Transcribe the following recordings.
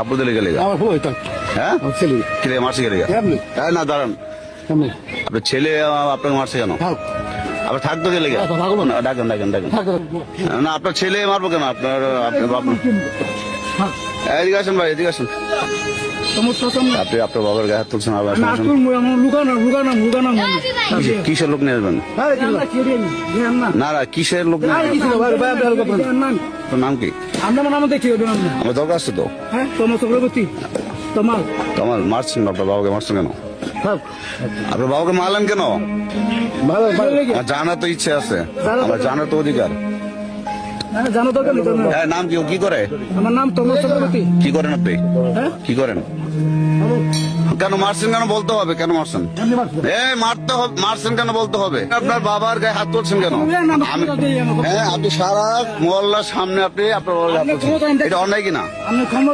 থাপ্পড় দিলে গেলে হ্যাঁ ছেলে মারছে গেলে না দাঁড়ান আপনার ছেলে আপনাকে মারছে কেন আপনার থাকতো গেলে ডাকেন ডাকেন ডাকেন না আপনার ছেলে মারবো কেন আপনার বাপ এদিকে আসেন ভাই এদিকে আসেন আপনি আপনার বাবার গায়ে হাত তুলছেন আবার কিসের লোক নিয়ে আসবেন না না কিসের লোক নাম কি আমার দরকার আছে তো তোমার মারছেন আপনার বাবাকে মারছেন কেন আপনার বাবাকে মারলেন কেন আমার জানার তো ইচ্ছে আছে আমার জানার তো অধিকার হ্যাঁ নাম কি ও কি করে আমার নাম তোমর চক্রবর্তী। কি করেন আপনি কি করেন কেন মারছেন কেন বলতে হবে কেন মারছেন মারতে হবে মারছেন কেন বলতে হবে আপনার বাবার গায়ে হাত তুলছেন কেন হ্যাঁ আপনি সারা মহল্লার সামনে আপনি আপনার বাবার গায়ে হাত তুলছেন এটা অন্যায় কিনা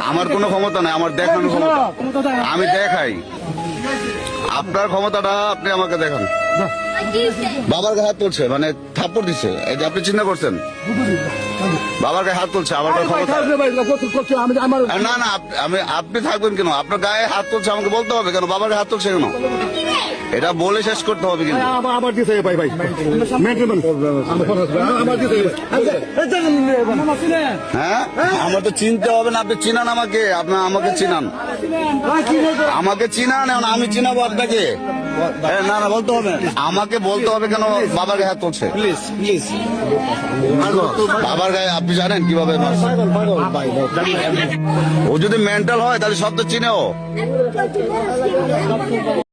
আমার কোনো ক্ষমতা নাই আমার দেখানোর ক্ষমতা আমি দেখাই আপনার ক্ষমতাটা আপনি আমাকে দেখান বাবার গায়ে হাত তুলছে মানে থাপ্পড় দিচ্ছে এই যে আপনি চিন্তা করছেন বাবার গায়ে হাত তুলছে আমার না না আপনি থাকবেন কেন আপনার গায়ে হাত তুলছে আমাকে বলতে হবে কেন বাবার গায়ে হাত তুলছে কেন এটা বলে শেষ করতে হবে কিন্তু হ্যাঁ আমার তো চিনতে হবে না আপনি চিনান আমাকে আপনার আমাকে চিনান আমাকে চিনান এখন আমি চিনাবো আপনাকে না না বলতে হবে আমাকে বলতে হবে কেন বাবার গায়ে হাত তুলছে প্লিজ প্লিজ বাবার গায়ে আপনি জানেন কিভাবে ও যদি মেন্টাল হয় তাহলে সব তো চিনেও